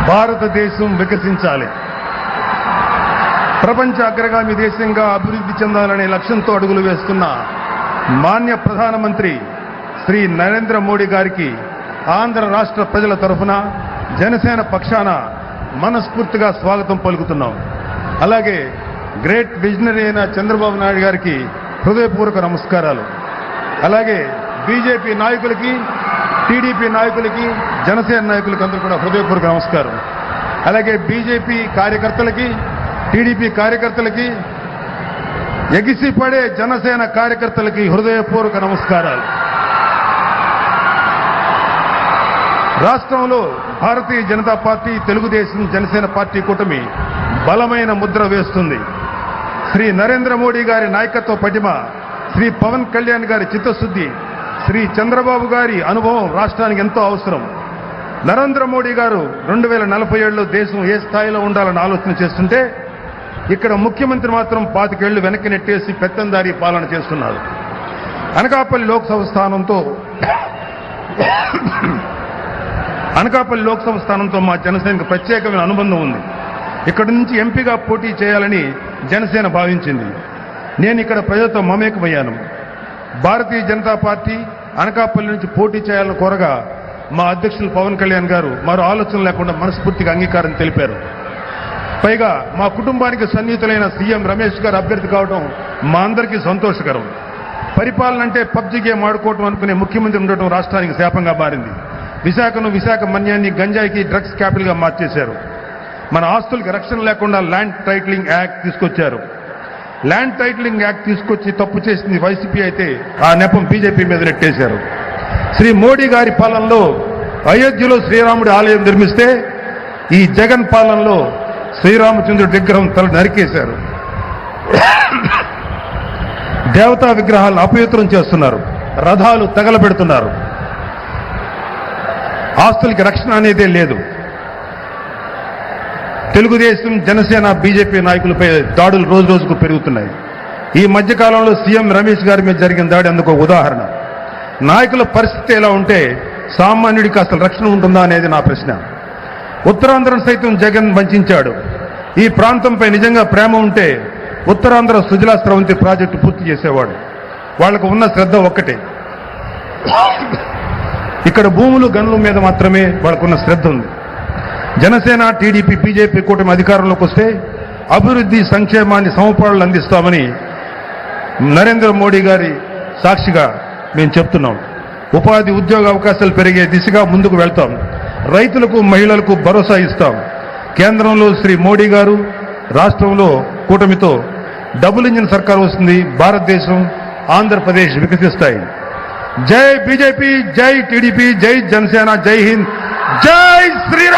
భారతదేశం వికసించాలి, ప్రపంచ అగ్రగామి దేశంగా అభివృద్ధి చెందాలనే లక్ష్యంతో అడుగులు వేస్తున్న మాన్య ప్రధానమంత్రి శ్రీ నరేంద్ర మోడీ గారికి ఆంధ్ర రాష్ట్ర ప్రజల తరఫున జనసేన పక్షాన మనస్ఫూర్తిగా స్వాగతం పలుకుతున్నాం. అలాగే గ్రేట్ విజనరీ అయిన చంద్రబాబు నాయుడు గారికి హృదయపూర్వక నమస్కారాలు. అలాగే బీజేపీ నాయకులకి, టీడీపీ నాయకులకి, జనసేన నాయకులకి అందరూ కూడా హృదయపూర్వక నమస్కారం. అలాగే బీజేపీ కార్యకర్తలకి, టీడీపీ కార్యకర్తలకి, ఎగిసిపడే జనసేన కార్యకర్తలకి హృదయపూర్వక నమస్కారాలు. రాష్ట్రంలో భారతీయ జనతా పార్టీ, తెలుగుదేశం, జనసేన పార్టీ కూటమి బలమైన ముద్ర వేస్తుంది. శ్రీ నరేంద్ర మోడీ గారి నాయకత్వ పటిమ, శ్రీ పవన్ కళ్యాణ్ గారి చిత్తశుద్ధి, శ్రీ చంద్రబాబు గారి అనుభవం రాష్ట్రానికి ఎంతో అవసరం. నరేంద్ర మోడీ గారు 2047లో దేశం ఏ స్థాయిలో ఉండాలని ఆలోచన చేస్తుంటే, ఇక్కడ ముఖ్యమంత్రి మాత్రం 25 ఏళ్లు వెనక్కి నెట్టేసి పెత్తందారీ పాలన చేస్తున్నారు. అనకాపల్లి లోక్సభ స్థానంతో మా జనసేనకు ప్రత్యేకమైన అనుబంధం ఉంది. ఇక్కడి నుంచి ఎంపీగా పోటీ చేయాలని జనసేన భావించింది. నేను ఇక్కడ ప్రజలతో మమేకమయ్యాను. భారతీయ జనతా పార్టీ అనకాపల్లి నుంచి పోటీ చేయాలని కోరగా మా అధ్యక్షులు పవన్ కళ్యాణ్ గారు మరో ఆలోచన లేకుండా మనస్ఫూర్తిగా అంగీకారం తెలిపారు. పైగా మా కుటుంబానికి సన్నిహితులైన సీఎం రమేష్ గారు అభ్యర్థి కావడం మా అందరికీ సంతోషకరం. పరిపాలన అంటే పబ్జీ గేమ్ ఆడుకోవడం అనుకునే ముఖ్యమంత్రి ఉండటం రాష్ట్రానికి శాపంగా మారింది. విశాఖ మన్యాన్ని గంజాయికి డ్రగ్స్ క్యాపిటల్గా మార్చేశారు. మన ఆస్తులకి రక్షణ లేకుండా ల్యాండ్ టైటిలింగ్ యాక్ట్ తీసుకొచ్చారు. ల్యాండ్ టైటిలింగ్ యాక్ట్ తీసుకొచ్చి తప్పు చేసింది వైసీపీ అయితే ఆ నెపం బీజేపీ మీద నెట్టేశారు. శ్రీ మోడీ గారి పాలనలో అయోధ్యలో శ్రీరాముడి ఆలయం నిర్మిస్తే ఈ జగన్ పాలనలో శ్రీరామచంద్రుడి విగ్రహం తల నరికేశారు. దేవతా విగ్రహాలను అపవిత్రం చేస్తున్నారు, రథాలు తగలబెడుతున్నారు. ఆస్తులకి రక్షణ అనేదే లేదు. తెలుగుదేశం, జనసేన, బీజేపీ నాయకులపై దాడులు రోజు రోజుకు పెరుగుతున్నాయి. ఈ మధ్యకాలంలో సీఎం రమేష్ గారి మీద జరిగిన దాడి అందుకు ఉదాహరణ. నాయకుల పరిస్థితి ఎలా ఉంటే సామాన్యుడికి అసలు రక్షణ ఉంటుందా అనేది నా ప్రశ్న. ఉత్తరాంధ్రను సైతం జగన్ వంచాడు. ఈ ప్రాంతంపై నిజంగా ప్రేమ ఉంటే ఉత్తరాంధ్ర సుజలా స్రవంతి ప్రాజెక్టు పూర్తి చేసేవాడు. వాళ్లకు ఉన్న శ్రద్ధ ఒక్కటే, ఇక్కడ భూములు గనుల మీద మాత్రమే వాళ్ళకున్న శ్రద్ధ ఉంది. జనసేన, టీడీపీ, బీజేపీ కూటమి అధికారంలోకి వస్తే అభివృద్ధి, సంక్షేమాన్ని సమపాళ్లు అందిస్తామని నరేంద్ర మోడీ గారి సాక్షిగా మేము చెప్తున్నాం. ఉపాధి, ఉద్యోగ అవకాశాలు పెరిగే దిశగా ముందుకు వెళ్తాం. రైతులకు, మహిళలకు భరోసా ఇస్తాం. కేంద్రంలో శ్రీ మోడీ గారు, రాష్ట్రంలో కూటమితో డబుల్ ఇంజిన్ సర్కార్ వస్తుంది. భారతదేశం, ఆంధ్రప్రదేశ్ వికసిస్తాయి. జై బీజేపీ, జై టీడీపీ, జై జనసేన, జై హింద్, జై శ్రీరామ్.